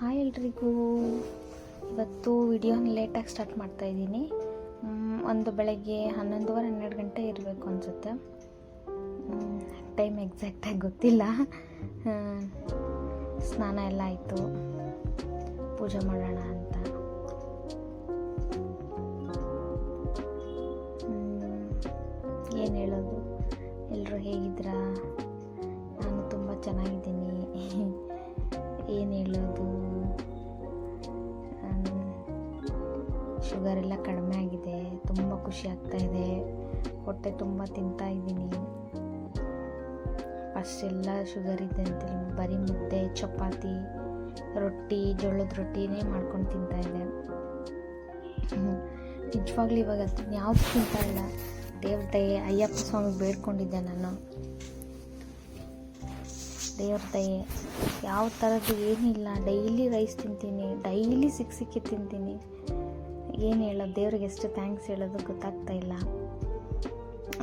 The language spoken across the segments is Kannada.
ಹಾಯ್ ಎಲ್ರಿಗೂ. ಇವತ್ತು ವಿಡಿಯೋನ ಲೇಟಾಗಿ ಸ್ಟಾರ್ಟ್ ಮಾಡ್ತಾಯಿದ್ದೀನಿ. ಒಂದು ಬೆಳಗ್ಗೆ 11:30-12 ಗಂಟೆ ಇರಬೇಕು ಅನಿಸುತ್ತೆ. ಟೈಮ್ ಎಕ್ಸಾಕ್ಟಾಗಿ ಗೊತ್ತಿಲ್ಲ. ಸ್ನಾನ ಎಲ್ಲ ಆಯಿತು, ಪೂಜೆ ಮಾಡೋಣ ಅಂತ. ಏನು ಹೇಳೋದು, ಎಲ್ಲರೂ ಹೇಗಿದ್ದೀರಾ? ನಾನು ತುಂಬ ಚೆನ್ನಾಗಿದ್ದೀನಿ. ಏನು ಹೇಳೋದು, ಶುಗರ್ ಎಲ್ಲ ಕಡಿಮೆ ಆಗಿದೆ, ತುಂಬ ಖುಷಿ ಆಗ್ತಾಯಿದೆ. ಹೊಟ್ಟೆ ತುಂಬ ತಿಂತಾಯಿದ್ದೀನಿ. ಅಷ್ಟೆಲ್ಲ ಶುಗರ್ ಇದೆ ಅಂತೇಳಿ ಬರೀ ಮುದ್ದೆ, ಚಪಾತಿ, ರೊಟ್ಟಿ, ಜೋಳದ ರೊಟ್ಟಿನೇ ಮಾಡ್ಕೊಂಡು ತಿಂತಾಯಿದ್ದೆ. ನಿಜವಾಗ್ಲೂ ಇವಾಗ ಅದನ್ನ ಯಾವುದು ತಿಂತಾ ಇಲ್ಲ. ದೇವ್ರ ದಯೆ, ಅಯ್ಯಪ್ಪ ಸ್ವಾಮಿಗೆ ಬೇಡ್ಕೊಂಡಿದ್ದೆ ನಾನು. ದೇವ್ರ ದಯೆ, ಯಾವ ಥರದ್ದು ಏನಿಲ್ಲ. ಡೈಲಿ ರೈಸ್ ತಿಂತೀನಿ, ಡೈಲಿ ಸಿಕ್ಕಿ ತಿಂತೀನಿ. ಏನು ಹೇಳೋದು, ದೇವ್ರಿಗೆ ಎಷ್ಟು ಥ್ಯಾಂಕ್ಸ್ ಹೇಳೋದು ಗೊತ್ತಾಗ್ತಾ ಇಲ್ಲ.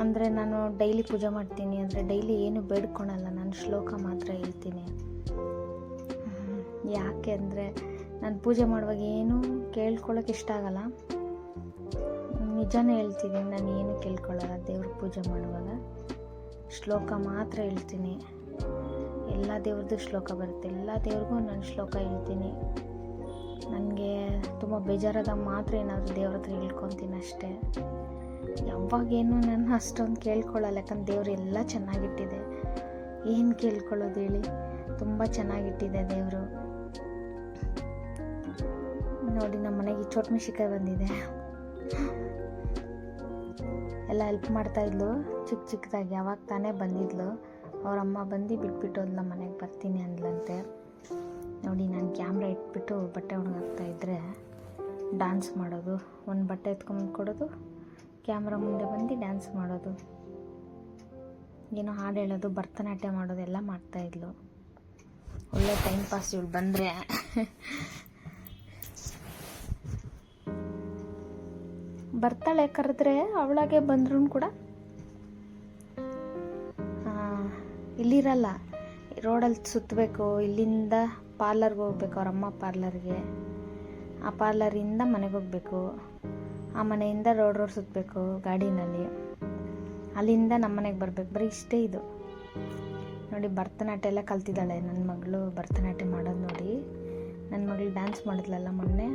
ಅಂದರೆ ನಾನು ಡೈಲಿ ಪೂಜೆ ಮಾಡ್ತೀನಿ ಅಂದರೆ ಡೈಲಿ ಏನು ಬೇಡ್ಕೊಳಲ್ಲ, ನಾನು ಶ್ಲೋಕ ಮಾತ್ರ ಹೇಳ್ತೀನಿ. ಯಾಕೆ ಅಂದರೆ ನಾನು ಪೂಜೆ ಮಾಡುವಾಗ ಏನೂ ಕೇಳ್ಕೊಳ್ಳೋಕೆ ಇಷ್ಟ ಆಗಲ್ಲ. ನಿಜನೇ ಹೇಳ್ತೀನಿ, ನಾನು ಏನು ಕೇಳ್ಕೊಳ್ಳಲ್ಲ. ದೇವ್ರ ಪೂಜೆ ಮಾಡುವಾಗ ಶ್ಲೋಕ ಮಾತ್ರ ಹೇಳ್ತೀನಿ. ಎಲ್ಲ ದೇವ್ರದ್ದು ಶ್ಲೋಕ ಬರುತ್ತೆ, ಎಲ್ಲ ದೇವ್ರಿಗೂ ನಾನು ಶ್ಲೋಕ ಹೇಳ್ತೀನಿ. ನನಗೆ ತುಂಬ ಬೇಜಾರಾದಾಗ ಮಾತ್ರ ಏನಾದರೂ ದೇವ್ರ ಹತ್ರ ಹೇಳ್ಕೊತೀನಿ ಅಷ್ಟೇ. ಯಾವಾಗೇನು ನಾನು ಅಷ್ಟೊಂದು ಕೇಳ್ಕೊಳ್ಳಲ್ಲ, ಯಾಕಂದ್ರೆ ದೇವ್ರು ಎಲ್ಲ ಚೆನ್ನಾಗಿಟ್ಟಿದೆ. ಏನು ಕೇಳ್ಕೊಳ್ಳೋದು ಹೇಳಿ, ತುಂಬ ಚೆನ್ನಾಗಿಟ್ಟಿದೆ ದೇವರು. ನೋಡಿ, ನಮ್ಮ ಮನೆಗೆ ಚೋಟ್ ಮೆಣಸಿನ್ಕಾಯಿ ಬಂದಿದೆ. ಎಲ್ಲ ಹೆಲ್ಪ್ ಮಾಡ್ತಾಯಿದ್ಲು ಚಿಕ್ಕದಾಗಿ. ಯಾವಾಗ ತಾನೇ ಬಂದಿದ್ಲು. ಅವರಮ್ಮ ಬಂದು ಬಿಟ್ಬಿಟ್ಟು ನಮ್ಮ ಮನೆಗೆ ಬರ್ತೀನಿ ಅಂದ್ಲಂತೆ. ನೋಡಿ, ನಾನು ಕ್ಯಾಮ್ರಾ ಇಟ್ಬಿಟ್ಟು ಬಟ್ಟೆ ಒಣಗಾಕ್ತಾಯಿದ್ರೆ ಡ್ಯಾನ್ಸ್ ಮಾಡೋದು, ಒಂದು ಬಟ್ಟೆ ಎತ್ಕೊಂಡು ಕೊಡೋದು, ಕ್ಯಾಮ್ರಾ ಮುಂದೆ ಬಂದು ಡ್ಯಾನ್ಸ್ ಮಾಡೋದು, ಏನೋ ಹಾಡು ಹೇಳೋದು, ಭರತನಾಟ್ಯ ಮಾಡೋದು ಎಲ್ಲ ಮಾಡ್ತಾಯಿದ್ಲು. ಒಳ್ಳೆ ಟೈಮ್ ಪಾಸ್ ಇವಳು ಬಂದರೆ. ಬರ್ತಾಳೆ, ಕರೆದ್ರೆ ಅವಳಾಗೆ ಬಂದ್ರೂ ಕೂಡ ಇಲ್ಲಿರಲ್ಲ. ರೋಡಲ್ಲಿ ಸುತ್ತಬೇಕು. ಇಲ್ಲಿಂದ ಪಾರ್ಲರ್ಗೆ ಹೋಗ್ಬೇಕು, ಅವರಮ್ಮ ಪಾರ್ಲರ್ಗೆ. ಆ ಪಾರ್ಲರಿಂದ ಮನೆಗೆ ಹೋಗಬೇಕು. ಆ ಮನೆಯಿಂದ ರೋಡ್ ಸುತ್ತಬೇಕು ಗಾಡಿನಲ್ಲಿ. ಅಲ್ಲಿಂದ ನಮ್ಮ ಮನೆಗೆ ಬರಬೇಕು. ಬರೀ ಇಷ್ಟೇ ಇದು. ನೋಡಿ, ಭರತನಾಟ್ಯ ಎಲ್ಲ ಕಲ್ತಿದ್ದಾಳೆ ನನ್ನ ಮಗಳು. ಭರತನಾಟ್ಯ ಮಾಡೋದು ನೋಡಿ, ನನ್ನ ಮಗಳು ಡ್ಯಾನ್ಸ್ ಮಾಡಿದ್ಲಲ್ಲ ಮೊನ್ನೆ,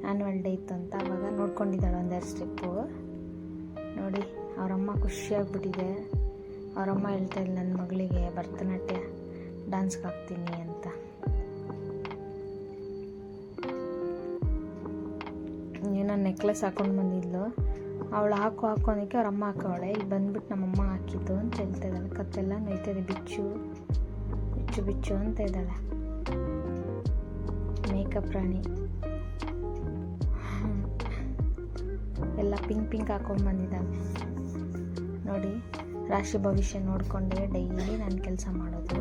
ಆ್ಯನ್ಯುವಲ್ ಡೇ ಇತ್ತು ಅಂತ. ಆವಾಗ ನೋಡ್ಕೊಂಡಿದ್ದಾಳೆ ಒಂದೆರಡು ಸ್ಟೆಪ್ಪು. ನೋಡಿ, ಅವರಮ್ಮ ಖುಷಿಯಾಗ್ಬಿಟ್ಟಿದೆ. ಅವರಮ್ಮ ಹೇಳ್ತಾ ಇಲ್ಲ ನನ್ನ ಮಗಳಿಗೆ ಭರತನಾಟ್ಯ ಡ್ಯಾನ್ಸ್ಗೆ ಹಾಕ್ತೀನಿ ಅಂತ. ಏನೋ ನೆಕ್ಲೆಸ್ ಹಾಕ್ಕೊಂಡು ಬಂದಿದ್ಲು. ಅವಳು ಹಾಕೋದಕ್ಕೆ ಅವರಮ್ಮ ಹಾಕೋಳೆ. ಇಲ್ಲಿ ಬಂದ್ಬಿಟ್ಟು ನಮ್ಮಮ್ಮ ಹಾಕಿದ್ದು ಅಂತ ಹೇಳ್ತಾ ಇದ್ದಾಳೆ. ಕತ್ತೆಲ್ಲ ನೋಯ್ತಾಯಿದೆ, ಬಿಚ್ಚು ಬಿಚ್ಚು ಬಿಚ್ಚು ಅಂತ ಇದ್ದಾಳೆ. ಮೇಕಪ್ ರಾಣಿ ಎಲ್ಲ ಪಿಂಕ್ ಹಾಕೊಂಡು ಬಂದಿದ್ದಾಳೆ. ನೋಡಿ, ರಾಶಿ ಭವಿಷ್ಯ ನೋಡಿಕೊಂಡೆ ಡೈಲಿ ನಾನು ಕೆಲಸ ಮಾಡೋದು.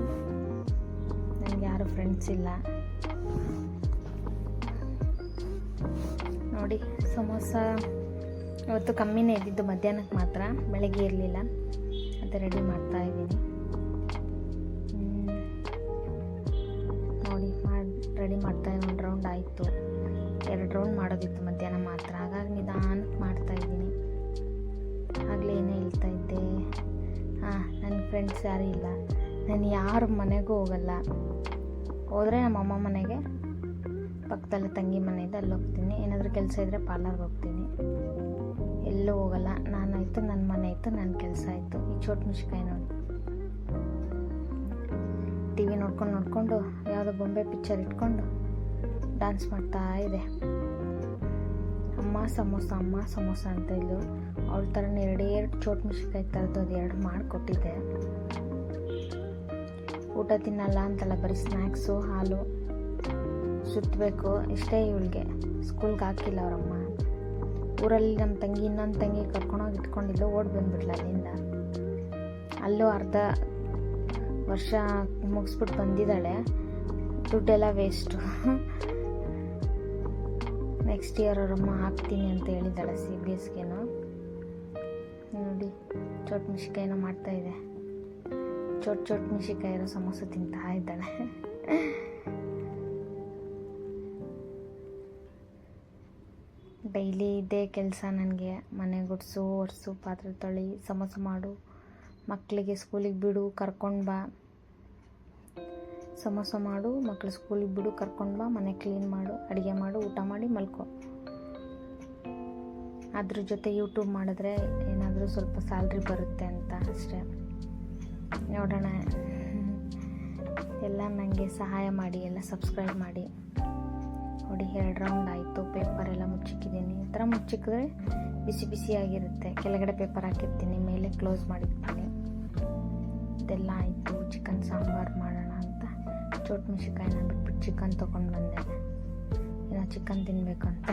ನನಗೆ ಯಾರು ಫ್ರೆಂಡ್ಸ್ ಇಲ್ಲ. ನೋಡಿ, ಸಮೋಸ ಇವತ್ತು ಕಮ್ಮಿನೇ ಇದ್ದಿದ್ದು, ಮಧ್ಯಾಹ್ನಕ್ಕೆ ಮಾತ್ರ, ಬೆಳಗ್ಗೆ ಇರಲಿಲ್ಲ. ಅದೇ ರೆಡಿ ಮಾಡ್ತಾಯಿದ್ದೀನಿ. ನೋಡಿ, ರೆಡಿ ಮಾಡ್ತಾಯಿದ್ದೀನಿ. 1 ರೌಂಡ್ ಆಯಿತು. 2 ರೌಂಡ್ ಮಾಡೋದಿತ್ತು ಮಧ್ಯಾಹ್ನ ಮಾತ್ರ. ಹಾಗಾಗಿ ನಿಧಾನಕ್ಕೆ ಮಾಡ್ತಾಯಿದ್ದೀನಿ. ಆಗಲೇ ಏನೇ ಹೇಳ್ತಾ ಇದ್ದೆ, ನನ್ನ ಫ್ರೆಂಡ್ಸ್ ಯಾರೂ ಇಲ್ಲ. ನಾನು ಯಾರ ಮನೆಗೂ ಹೋಗಲ್ಲ. ಹೋದರೆ ನಮ್ಮ ಅಮ್ಮ ಮನೆಗೆ, ಪಕ್ಕದಲ್ಲಿ ತಂಗಿ ಮನೆ ಇದೆ, ಅಲ್ಲಿ ಹೋಗ್ತೀನಿ. ಏನಾದರೂ ಕೆಲಸ ಇದ್ದರೆ ಪಾರ್ಲರ್ಗೆ ಹೋಗ್ತೀನಿ. ಎಲ್ಲೂ ಹೋಗಲ್ಲ. ನಾನಾಯಿತು, ನನ್ನ ಮನೆ ಆಯಿತು, ನನ್ನ ಕೆಲಸ ಆಯಿತು. ಈ ಚೋಟ್ ಮೆಣಸಿನ್ಕಾಯಿ ನೋಡಿ, ಟಿ ವಿ ನೋಡ್ಕೊಂಡು ಯಾವುದೋ ಬೊಂಬೆ ಪಿಕ್ಚರ್ ಇಟ್ಕೊಂಡು ಡ್ಯಾನ್ಸ್ ಮಾಡ್ತಾ ಇದೆ. ಅಮ್ಮ ಸಮೋಸ ಅಂತ ಇದ್ಲು. ಅವಳ ಥರನೇ 2 ಚೋಟ್ ಮೆಣಸಿನ್ಕಾಯಿ ಥರದ್ದು ಅದು 2 ಮಾಡಿಕೊಟ್ಟಿದ್ದೆ. ಊಟ ತಿನ್ನಲ್ಲ ಅಂತಲ್ಲ, ಬರೀ ಸ್ನ್ಯಾಕ್ಸು, ಹಾಲು ಸುತ್ತಬೇಕು ಇಷ್ಟೇ. ಇವಳಿಗೆ ಸ್ಕೂಲ್ಗೆ ಹಾಕಿಲ್ಲ ಅವರಮ್ಮ. ಊರಲ್ಲಿ ನಮ್ಮ ತಂಗಿ, ಇನ್ನೊಂದು ತಂಗಿ ಕರ್ಕೊಂಡೋಗಿ ಇಟ್ಕೊಂಡಿದ್ಲು. ಓಡಿ ಬಂದ್ಬಿಟ್ಲ ಅಲ್ಲಿಂದ. ಅಲ್ಲೂ ಅರ್ಧ ವರ್ಷ ಮುಗಿಸ್ಬಿಟ್ಟು ಬಂದಿದ್ದಾಳೆ. ದುಡ್ಡೆಲ್ಲ ವೇಸ್ಟು. ನೆಕ್ಸ್ಟ್ ಇಯರ್ ಅವರಮ್ಮ ಹಾಕ್ತೀನಿ ಅಂತ ಹೇಳಿದ್ದಾಳೆ CBSEಗೇನೋ. ನೋಡಿ, ಚೋಟ್ ಮೆಣಸಿನ್ಕಾಯಿನೂ ಮಾಡ್ತಾಯಿದೆ. ಚೋಟ್ ಮೆಣಸಿನ್ಕಾಯಿ ಸಮೋಸ ತಿಂತಾ ಇದ್ದಾಳೆ. ಡೈಲಿ ಇದೇ ಕೆಲಸ ನನಗೆ. ಮನೆ ಗುಡಿಸು, ಒರೆಸು, ಪಾತ್ರೆ ತೊಳಿ, ಸಮೋಸ ಮಾಡು, ಮಕ್ಕಳಿಗೆ ಸ್ಕೂಲಿಗೆ ಬಿಡು, ಕರ್ಕೊಂಡು ಬಾ, ಸಮೋಸ ಮಾಡು, ಮಕ್ಕಳು ಸ್ಕೂಲಿಗೆ ಬಿಡು, ಕರ್ಕೊಂಡು ಬಾ, ಮನೆ ಕ್ಲೀನ್ ಮಾಡು, ಅಡುಗೆ ಮಾಡು, ಊಟ ಮಾಡಿ ಮಲ್ಕೊ. ಅದ್ರ ಜೊತೆ ಯೂಟ್ಯೂಬ್ ಮಾಡಿದ್ರೆ ಏನಾದರೂ ಸ್ವಲ್ಪ ಸ್ಯಾಲ್ರಿ ಬರುತ್ತೆ ಅಂತ ಅಷ್ಟೇ. ನೋಡೋಣ, ಎಲ್ಲ ನನಗೆ ಸಹಾಯ ಮಾಡಿ, ಎಲ್ಲ ಸಬ್ಸ್ಕ್ರೈಬ್ ಮಾಡಿ. ನೋಡಿ 2 ರೌಂಡ್ ಆಯಿತು. ಪೇಪರ್ ಎಲ್ಲ ಮುಚ್ಚಿಕ್ಕಿದ್ದೀನಿ. ಈ ಥರ ಮುಚ್ಚಿಕ್ಕಿದ್ರೆ ಬಿಸಿ ಬಿಸಿಯಾಗಿರುತ್ತೆ. ಕೆಳಗಡೆ ಪೇಪರ್ ಹಾಕಿರ್ತೀನಿ, ಮೇಲೆ ಕ್ಲೋಸ್ ಮಾಡಿರ್ತೀನಿ. ಇದೆಲ್ಲ ಆಯಿತು. ಚಿಕನ್ ಸಾಂಬಾರು ಮಾಡೋಣ ಅಂತ ಚೋಟ್ ಮೆಣಸಿನ್ಕಾಯಿನ ಬಿಟ್ಬಿಟ್ಟು ಚಿಕನ್ ತೊಗೊಂಡು ಬಂದೆ. ಏನೋ ಚಿಕನ್ ತಿನ್ನಬೇಕು ಅಂತ.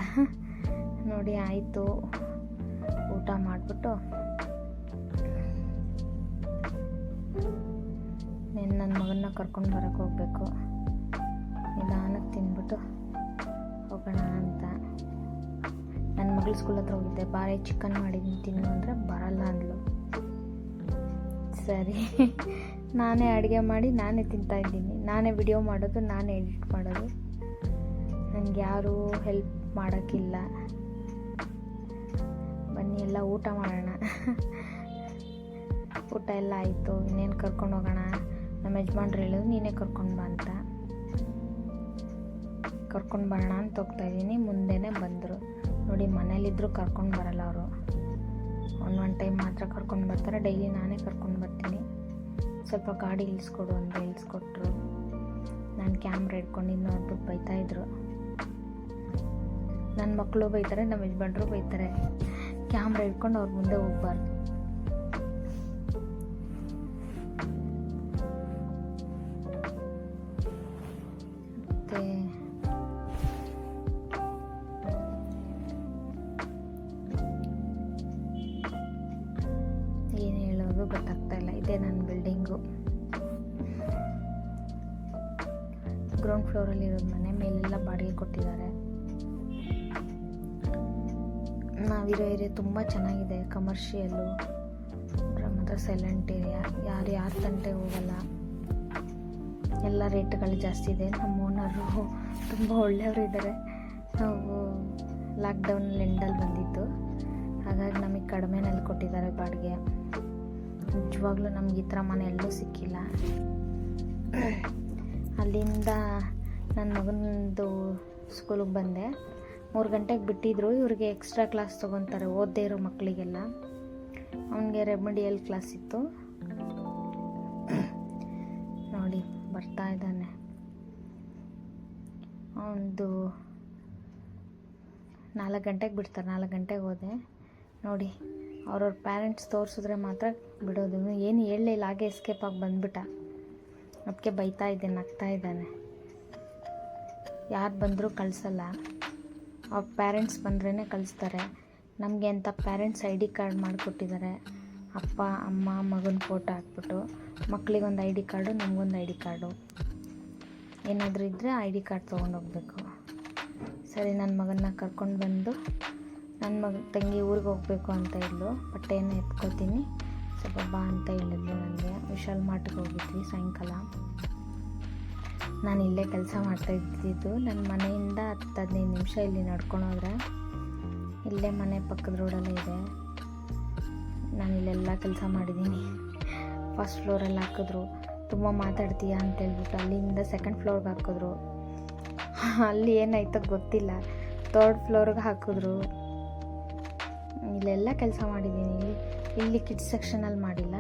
ನೋಡಿ ಆಯಿತು. ಊಟ ಮಾಡಿಬಿಟ್ಟು ನನ್ನ ಮಗನ್ನ ಕರ್ಕೊಂಡು ಬರೋಕ್ಕೆ ಹೋಗಬೇಕು. ನಿಧಾನಕ್ಕೆ ತಿಂದ್ಬಿಟ್ಟು ಹೋಗೋಣ ಅಂತ. ನನ್ನ ಮಗಳ ಸ್ಕೂಲ್ ಹತ್ರ ಹೋಗಿದ್ದೆ. ಬಾರಿ ಚಿಕನ್ ಮಾಡಿದ್ದೀನಿ ತಿನ್ನು ಅಂದರೆ ಬರಲ್ಲ ಅಂದ್ಲು. ಸರಿ, ನಾನೇ ಅಡುಗೆ ಮಾಡಿ ನಾನೇ ತಿಂತಾಯಿದ್ದೀನಿ. ನಾನೇ ವಿಡಿಯೋ ಮಾಡೋದು, ನಾನೇ ಎಡಿಟ್ ಮಾಡೋದು. ನನಗೆ ಯಾರೂ ಹೆಲ್ಪ್ ಮಾಡೋಕ್ಕಿಲ್ಲ. ಬನ್ನಿ ಎಲ್ಲ ಊಟ ಮಾಡೋಣ. ಊಟ ಎಲ್ಲ ಆಯಿತು. ಇನ್ನೇನು ಕರ್ಕೊಂಡು ಹೋಗೋಣ. ನಮ್ಮ ಯಜಮಾನ್ರು ಹೇಳಿದ್ರು ನೀನೇ ಕರ್ಕೊಂಡು ಬಾ ಅಂತ. ಕರ್ಕೊಂಡು ಬರೋಣ ಅಂತ ಹೋಗ್ತಾಯಿದ್ದೀನಿ. ಮುಂದೆನೇ ಬಂದರು. ನೋಡಿ, ಮನೇಲಿದ್ದರೂ ಕರ್ಕೊಂಡು ಬರಲ್ಲ ಅವರು. ಒಂದು ಟೈಮ್ ಮಾತ್ರ ಕರ್ಕೊಂಡು ಬರ್ತಾರೆ. ಡೈಲಿ ನಾನೇ ಕರ್ಕೊಂಡು ಬರ್ತೀನಿ. ಸ್ವಲ್ಪ ಗಾಡಿ ಇಳಿಸ್ಕೊಡು ಅಂದರೆ ಇಳಿಸ್ಕೊಟ್ರು. ನಾನು ಕ್ಯಾಮ್ರಾ ಹಿಡ್ಕೊಂಡು ನೋಡ್ಬಿಟ್ಟು ಬೈತಾಯಿದ್ರು. ನನ್ನ ಮಕ್ಕಳು ಬೈತಾರೆ, ನಮ್ಮ ಯಜಮಾನ್ರು ಬೈತಾರೆ. ಕ್ಯಾಮ್ರಾ ಹಿಡ್ಕೊಂಡು ಅವ್ರ ಮುಂದೆ ಹೋಗ್ಬಾರ್ದು. ಮತ್ತು ಏನು ಹೇಳೋದು ಗೊತ್ತಾಗ್ತಾ ಇಲ್ಲ. ಇದೇ ನನ್ನ ಬಿಲ್ಡಿಂಗು. ಗ್ರೌಂಡ್ ಫ್ಲೋರಲ್ಲಿ ಇರೋದು ಮನೆ. ಮೇಲೆಲ್ಲ ಬಾಡಿಗೆ ಕೊಟ್ಟಿದ್ದಾರೆ. ನಾವಿರೋ ಏರಿಯಾ ತುಂಬ ಚೆನ್ನಾಗಿದೆ. ಕಮರ್ಷಿಯಲ್ಲು ಮಾತ್ರ ಸೈಲೆಂಟ್ ಏರಿಯಾ. ಯಾರು ತಂಟೆ ಹೋಗಲ್ಲ. ಎಲ್ಲ ರೇಟ್ಗಳು ಜಾಸ್ತಿ ಇದೆ. ನಮ್ಮ ಓನರು ತುಂಬ ಒಳ್ಳೆಯವರು ಇದ್ದಾರೆ. ನಾವು ಲಾಕ್ಡೌನಲ್ಲಿ ಎಂಡಲ್ಲಿ ಬಂದಿದ್ದು, ಹಾಗಾಗಿ ನಮಗೆ ಕಡಿಮೆನಲ್ಲಿ ಕೊಟ್ಟಿದ್ದಾರೆ ಬಾಡಿಗೆ. ನಿಜವಾಗ್ಲೂ ನಮ್ಗೆ ಈ ಥರ ಮನೆ ಎಲ್ಲೂ ಸಿಕ್ಕಿಲ್ಲ. ಅಲ್ಲಿಂದ ನನ್ನ ಮಗನದು ಸ್ಕೂಲಿಗೆ ಬಂದೆ. 3 ಗಂಟೆಗೆ ಬಿಟ್ಟಿದ್ರು. ಇವ್ರಿಗೆ ಎಕ್ಸ್ಟ್ರಾ ಕ್ಲಾಸ್ ತೊಗೊತಾರೆ, ಓದದೇ ಇರೋ ಮಕ್ಕಳಿಗೆಲ್ಲ. ಅವನಿಗೆ ರೆಮಿಡಿಯಲ್ ಕ್ಲಾಸ್ ಇತ್ತು. ನೋಡಿ ಬರ್ತಾ ಇದ್ದಾನೆ. ಅವನದು 4 ಗಂಟೆಗೆ ಬಿಡ್ತಾರೆ. 4 ಗಂಟೆಗೆ ಹೋದೆ. ನೋಡಿ, ಅವ್ರವ್ರ ಪ್ಯಾರೆಂಟ್ಸ್ ತೋರಿಸಿದ್ರೆ ಮಾತ್ರ ಬಿಡೋದು. ಏನು ಹೇಳಲಿಲ್ಲ, ಹಾಗೆ ಎಸ್ಕೇಪ್ ಆಗಿ ಬಂದ್ಬಿಟ್ಟ. ಅದಕ್ಕೆ ಬೈತಾ ಇದ್ದೆ, ನಗ್ತಾ ಇದ್ದಾನೆ. ಯಾರು ಬಂದರೂ ಕಳಿಸಲ್ಲ. ಅವ್ರ ಪ್ಯಾರೆಂಟ್ಸ್ ಬಂದ್ರೇ ಕಳಿಸ್ತಾರೆ. ನಮಗೆ ಅಂತ ಪ್ಯಾರೆಂಟ್ಸ್ ID ಕಾರ್ಡ್ ಮಾಡಿಕೊಟ್ಟಿದ್ದಾರೆ. ಅಪ್ಪ ಅಮ್ಮ ಮಗನ ಫೋಟೋ ಹಾಕ್ಬಿಟ್ಟು, ಮಕ್ಕಳಿಗೊಂದು ID ಕಾರ್ಡು, ನಮಗೊಂದು ID ಕಾರ್ಡು. ಏನಾದರೂ ಇದ್ದರೆ ID ಕಾರ್ಡ್ ತೊಗೊಂಡೋಗ್ಬೇಕು. ಸರಿ, ನನ್ನ ಮಗನ್ನ ಕರ್ಕೊಂಡು ಬಂದು, ನನ್ನ ತಂಗಿ ಊರಿಗೆ ಹೋಗಬೇಕು ಅಂತ ಇದ್ಲು. ಬಟ್ಟೆಯನ್ನು ಎತ್ಕೋತೀನಿ, ಸ್ವಲ್ಪ ಬಾ ಅಂತ ಹೇಳಿದ್ಲು ನನಗೆ. ವಿಶಾಲ್ ಮಾರ್ಟ್ಗೆ ಹೋಗಿದ್ವಿ ಸಾಯಂಕಾಲ. ನಾನು ಇಲ್ಲೇ ಕೆಲಸ ಮಾಡ್ತಾಯಿದ್ದಿದ್ದು. ನನ್ನ ಮನೆಯಿಂದ 10-15 ನಿಮಿಷ ಇಲ್ಲಿ ನಡ್ಕೊಂಡೋದ್ರೆ ಇಲ್ಲೇ ಮನೆ ಪಕ್ಕದ ರೋಡಲ್ಲೇ ಇದೆ. ನಾನು ಇಲ್ಲೆಲ್ಲ ಕೆಲಸ ಮಾಡಿದ್ದೀನಿ. ಫಸ್ಟ್ ಫ್ಲೋರಲ್ಲಿ ಹಾಕಿದ್ರು. ತುಂಬ ಮಾತಾಡ್ತೀಯಾ ಅಂತ ಹೇಳ್ಬಿಟ್ಟು ಅಲ್ಲಿಂದ 2nd ಫ್ಲೋರ್ಗೆ ಹಾಕಿದ್ರು. ಅಲ್ಲಿ ಏನಾಯ್ತೋ ಗೊತ್ತಿಲ್ಲ, 3rd ಫ್ಲೋರ್ಗೆ ಹಾಕಿದ್ರು. ಇಲ್ಲೆಲ್ಲ ಕೆಲಸ ಮಾಡಿದ್ದೀನಿ. ಇಲ್ಲಿ ಕಿಡ್ಸ್ ಸೆಕ್ಷನಲ್ಲಿ ಮಾಡಿಲ್ಲ,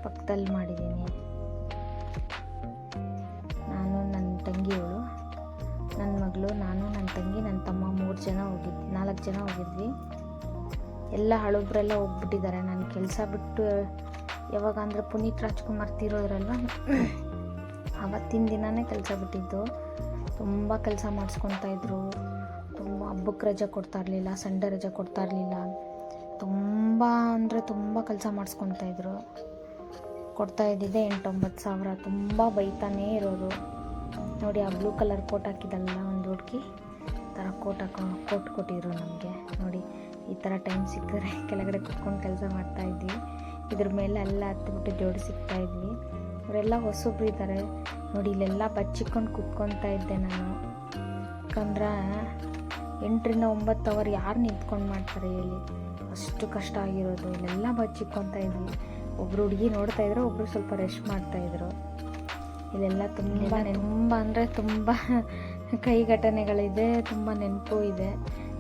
ಪಕ್ಕದಲ್ಲಿ ಮಾಡಿದ್ದೀನಿ. ನಾನು, ನನ್ನ ತಂಗಿಯವಳು, ನನ್ನ ಮಗಳು, ನಾನು, ನನ್ನ ತಂಗಿ, ನನ್ನ ತಮ್ಮ 4 ಜನ ಹೋಗಿದ್ವಿ. ಎಲ್ಲ ಹಳಬ್ರೆಲ್ಲ ಹೋಗ್ಬಿಟ್ಟಿದ್ದಾರೆ. ನನ್ನ ಕೆಲಸ ಬಿಟ್ಟು ಯಾವಾಗ ಅಂದರೆ ಪುನೀತ್ ರಾಜ್ಕುಮಾರ್ ತೀರೋದ್ರಲ್ವ, ಆವತ್ತಿನ ದಿನವೇ ಕೆಲಸ ಬಿಟ್ಟಿದ್ದು. ತುಂಬ ಕೆಲಸ ಮಾಡಿಸ್ಕೊತಾಯಿದ್ರು. ತುಂಬ ಹಬ್ಬಕ್ಕೆ ರಜೆ ಕೊಡ್ತಾ ಇರಲಿಲ್ಲ, ಸಂಡೇ ರಜೆ ಕೊಡ್ತಾ ಇರಲಿಲ್ಲ. ತುಂಬ ಅಂದರೆ ತುಂಬ ಕೆಲಸ ಮಾಡಿಸ್ಕೊತಾಯಿದ್ರು. ಕೊಡ್ತಾ ಇದ್ದಿದ್ದೆ 8-9 ಸಾವಿರ. ತುಂಬ ಬೈತಾನೇ ಇರೋರು. ನೋಡಿ, ಆ ಬ್ಲೂ ಕಲರ್ ಕೋಟ್ ಹಾಕಿದಲ್ಲ ಒಂದು ಹುಡುಗಿ ಥರ ಕೋಟ್ ಕೊಟ್ಟಿದ್ರು ನಮಗೆ. ನೋಡಿ, ಈ ಥರ ಟೈಮ್ ಸಿಕ್ಕಿದ್ರೆ ಕೆಳಗಡೆ ಕುತ್ಕೊಂಡು ಕೆಲಸ ಮಾಡ್ತಾಯಿದ್ವಿ. ಇದ್ರ ಮೇಲೆ ಎಲ್ಲ ಹತ್ತಿಬಿಟ್ಟು ಜೋಡಿ ಸಿಗ್ತಾಯಿದ್ವಿ. ಅವರೆಲ್ಲ ಹೊಸಬ್ರು ಇದ್ದಾರೆ. ನೋಡಿ, ಇಲ್ಲೆಲ್ಲ ಬಚ್ಚಿಕೊಂಡು ಕುತ್ಕೊತಾ ಇದ್ದೆ ನಾನು. ಯಾಕಂದ್ರೆ 8ರಿಂದ 9 ಅವರ್ ಯಾರು ನಿಂತ್ಕೊಂಡು ಮಾಡ್ತಾರೆ ಹೇಳಿ, ಅಷ್ಟು ಕಷ್ಟ ಆಗಿರೋದು. ಇಲ್ಲೆಲ್ಲ ಬಚ್ಚಿಕ್ಕೊತಾ ಇದ್ವಿ. ಒಬ್ಬರು ಹುಡುಗಿ ನೋಡ್ತಾಯಿದ್ರು, ಒಬ್ಬರು ಸ್ವಲ್ಪ ರೆಸ್ಟ್ ಮಾಡ್ತಾಯಿದ್ರು. ಇಲ್ಲೆಲ್ಲ ತುಂಬ ಅಂದರೆ ತುಂಬ ಕೈ ಘಟನೆಗಳಿದೆ, ತುಂಬ ನೆನಪು ಇದೆ.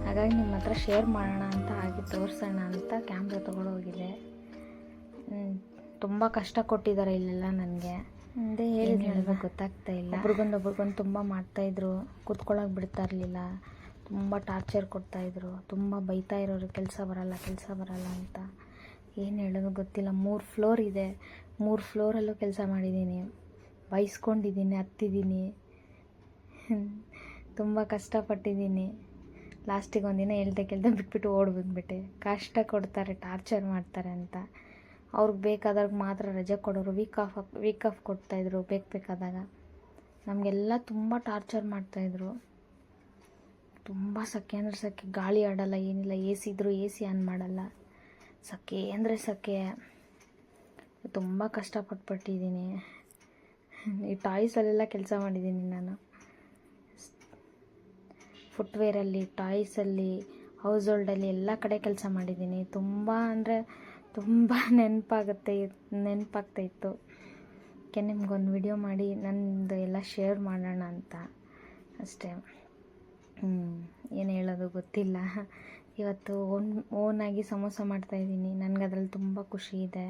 ಹಾಗಾಗಿ ನಿಮ್ಮ ಹತ್ರ ಶೇರ್ ಮಾಡೋಣ ಅಂತ, ಹಾಗೆ ತೋರಿಸೋಣ ಅಂತ ಕ್ಯಾಮ್ರಾ ತೊಗೊಂಡೋಗಿದೆ. ತುಂಬ ಕಷ್ಟ ಕೊಟ್ಟಿದ್ದಾರೆ ಇಲ್ಲೆಲ್ಲ ನನಗೆ. ಮುಂದೆ ಹೇಳಬೇಕು ಗೊತ್ತಾಗ್ತಾ ಇಲ್ಲ. ಒಬ್ರಿಗೊಂದು ತುಂಬ ಮಾಡ್ತಾಯಿದ್ರು, ಕೂತ್ಕೊಳ್ಳೋಕೆ ಬಿಡ್ತಾ ಇರಲಿಲ್ಲ, ತುಂಬ ಟಾರ್ಚರ್ ಕೊಡ್ತಾಯಿದ್ರು, ತುಂಬ ಬೈತಾ ಇರೋರು ಕೆಲಸ ಬರಲ್ಲ ಅಂತ. ಏನು ಹೇಳೋದು ಗೊತ್ತಿಲ್ಲ. 3 ಫ್ಲೋರ್ ಇದೆ, 3 ಫ್ಲೋರಲ್ಲೂ ಕೆಲಸ ಮಾಡಿದ್ದೀನಿ, ಬೈಸ್ಕೊಂಡಿದ್ದೀನಿ, ಹತ್ತಿದ್ದೀನಿ, ತುಂಬ ಕಷ್ಟಪಟ್ಟಿದ್ದೀನಿ. ಲಾಸ್ಟಿಗೆ ಒಂದಿನ ಹೇಳ್ದೆ ಬಿಟ್ಬಿಟ್ಟು ಓಡ್ಬಂದ್ಬಿಟ್ಟೆ. ಕಷ್ಟ ಕೊಡ್ತಾರೆ, ಟಾರ್ಚರ್ ಮಾಡ್ತಾರೆ ಅಂತ. ಅವ್ರಿಗೆ ಬೇಕಾದಾಗ ಮಾತ್ರ ರಜೆ ಕೊಡೋರು, ವೀಕ್ ಆಫ್ ಕೊಡ್ತಾಯಿದ್ರು ಬೇಕಾದಾಗ. ನಮಗೆಲ್ಲ ತುಂಬ ಟಾರ್ಚರ್ ಮಾಡ್ತಾಯಿದ್ರು. ತುಂಬ ಸೆಕೆ ಅಂದರೆ ಸೆಕೆ, ಗಾಳಿ ಆಡಲ್ಲ, ಏನಿಲ್ಲ. ಎ ಸಿ ಇದ್ದರೂ ಎ ಸಿ ಆನ್ ಮಾಡಲ್ಲ. ಸೆಕೆ ಅಂದರೆ ಸೆಕೆ. ತುಂಬ ಕಷ್ಟಪಟ್ಟಿದ್ದೀನಿ. ಈ ಟಾಯ್ಸಲ್ಲೆಲ್ಲ ಕೆಲಸ ಮಾಡಿದ್ದೀನಿ ನಾನು. ಫುಟ್ವೇರಲ್ಲಿ, ಟಾಯ್ಸಲ್ಲಿ, ಹೌಸ್ ಹೋಲ್ಡಲ್ಲಿ ಎಲ್ಲ ಕಡೆ ಕೆಲಸ ಮಾಡಿದ್ದೀನಿ. ತುಂಬ ಅಂದರೆ ತುಂಬ ನೆನಪಾಗ್ತಾಯಿತ್ತು. ಅದಕ್ಕೆ ನಿಮ್ಗೊಂದು ವಿಡಿಯೋ ಮಾಡಿ ನನ್ನದು ಎಲ್ಲ ಶೇರ್ ಮಾಡೋಣ ಅಂತ ಅಷ್ಟೇ. ಏನು ಹೇಳೋದು ಗೊತ್ತಿಲ್ಲ. ಇವತ್ತು ಓನಾಗಿ ಸಮೋಸ ಮಾಡ್ತಾಯಿದ್ದೀನಿ. ನನಗೆ ಅದರಲ್ಲಿ ತುಂಬ ಖುಷಿ ಇದೆ.